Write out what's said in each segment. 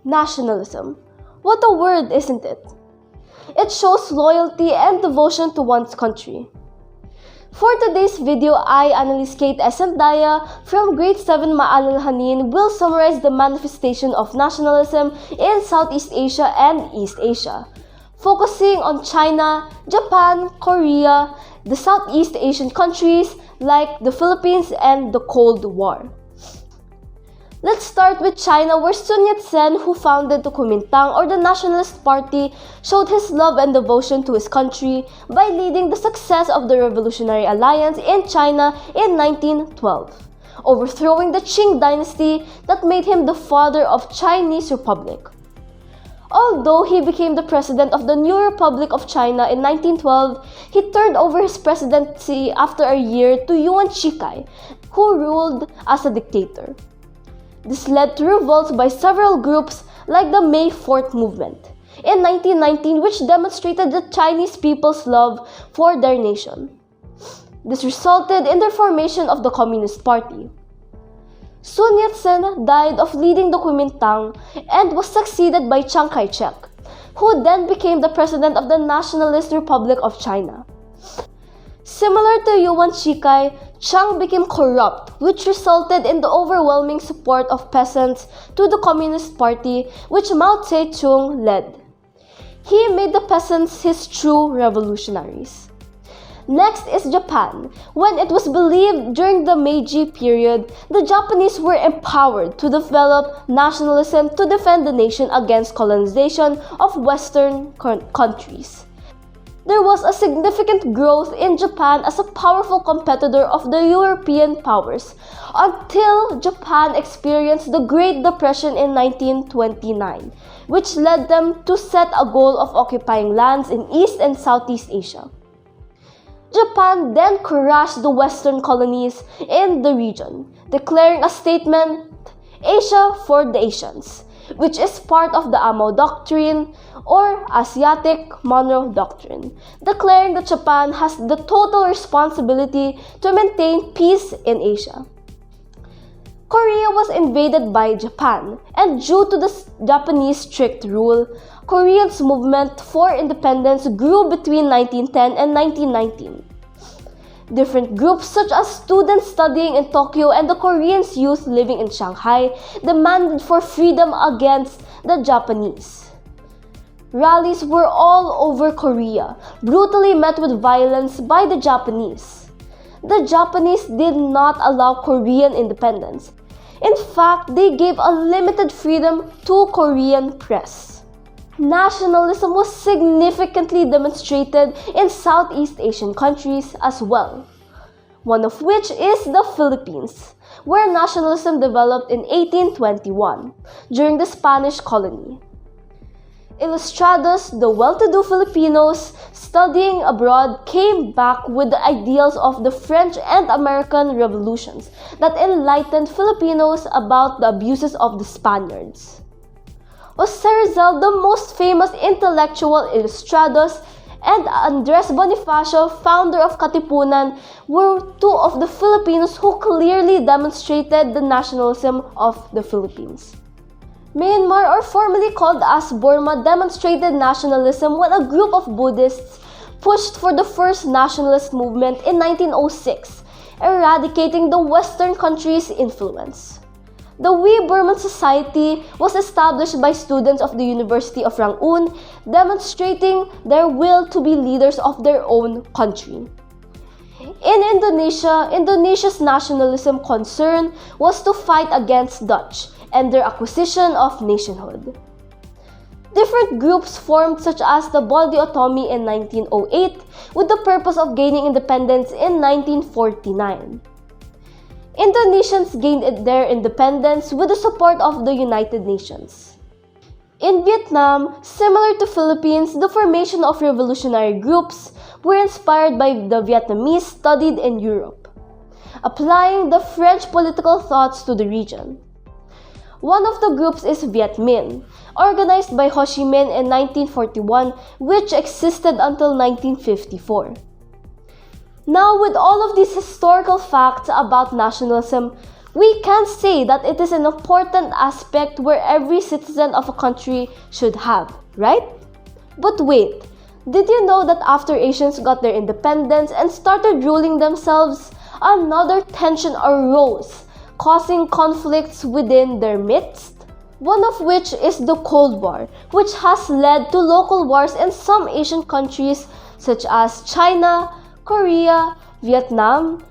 Nationalism. What a word, isn't it? It shows loyalty and devotion to one's country. For today's video, I, Analyst Kate Esendaya from Grade 7 Ma'alalhanin, will summarize the manifestation of nationalism in Southeast Asia and East Asia, focusing on China, Japan, Korea, the Southeast Asian countries like the Philippines and the Cold War. Let's start with China, where Sun Yat-sen, who founded the Kuomintang or the Nationalist Party, showed his love and devotion to his country by leading the success of the Revolutionary Alliance in China in 1912, overthrowing the Qing dynasty that made him the father of Chinese Republic. Although he became the president of the new Republic of China in 1912, he turned over his presidency after a year to Yuan Shikai, who ruled as a dictator. This led to revolts by several groups like the May 4th movement in 1919, which demonstrated the Chinese people's love for their nation. This resulted in the formation of the Communist Party. Sun Yat-sen died of leading the Kuomintang and was succeeded by Chiang Kai-shek, who then became the president of the Nationalist Republic of China. Similar to Yuan Shikai, Chiang became corrupt, which resulted in the overwhelming support of peasants to the Communist Party, which Mao Zedong led. He made the peasants his true revolutionaries. Next is Japan. When it was believed during the Meiji period, the Japanese were empowered to develop nationalism to defend the nation against colonization of Western countries. There was a significant growth in Japan as a powerful competitor of the European powers until Japan experienced the Great Depression in 1929, which led them to set a goal of occupying lands in East and Southeast Asia. Japan then crushed the Western colonies in the region, declaring a statement, "Asia for the Asians," which is part of the Amo Doctrine or Asiatic Monroe Doctrine, declaring that Japan has the total responsibility to maintain peace in Asia. Korea was invaded by Japan, and due to the Japanese strict rule, Koreans' movement for independence grew between 1910 and 1919. Different groups such as students studying in Tokyo and the Korean youth living in Shanghai demanded for freedom against the Japanese. Rallies were all over Korea, brutally met with violence by the Japanese. The Japanese did not allow Korean independence. In fact, they gave unlimited freedom to Korean press. Nationalism was significantly demonstrated in Southeast Asian countries as well, one of which is the Philippines, where nationalism developed in 1821 during the Spanish colony. Ilustrados, the well-to-do Filipinos studying abroad, came back with the ideals of the French and American revolutions that enlightened Filipinos about the abuses of the Spaniards. Jose Rizal, the most famous intellectual Ilustrados, and Andres Bonifacio, founder of Katipunan, were two of the Filipinos who clearly demonstrated the nationalism of the Philippines. Myanmar, or formerly called as Burma, demonstrated nationalism when a group of Buddhists pushed for the first nationalist movement in 1906, eradicating the Western countries' influence. The We Burman Society was established by students of the University of Rangoon, demonstrating their will to be leaders of their own country. In Indonesia, Indonesia's nationalism concern was to fight against Dutch and their acquisition of nationhood. Different groups formed, such as the Baldi Otomi in 1908, with the purpose of gaining independence in 1949. Indonesians gained their independence with the support of the United Nations. In Vietnam, similar to Philippines, the formation of revolutionary groups were inspired by the Vietnamese studied in Europe, applying the French political thoughts to the region. One of the groups is Viet Minh, organized by Ho Chi Minh in 1941, which existed until 1954. Now, with all of these historical facts about nationalism, we can say that it is an important aspect where every citizen of a country should have, right? But wait, did you know that after Asians got their independence and started ruling themselves, another tension arose, causing conflicts within their midst? One of which is the Cold War, which has led to local wars in some Asian countries such as China, Korea, Vietnam,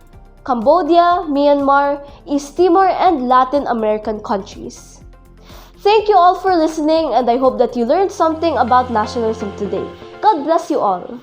Cambodia, Myanmar, East Timor, and Latin American countries. Thank you all for listening, and I hope that you learned something about nationalism today. God bless you all.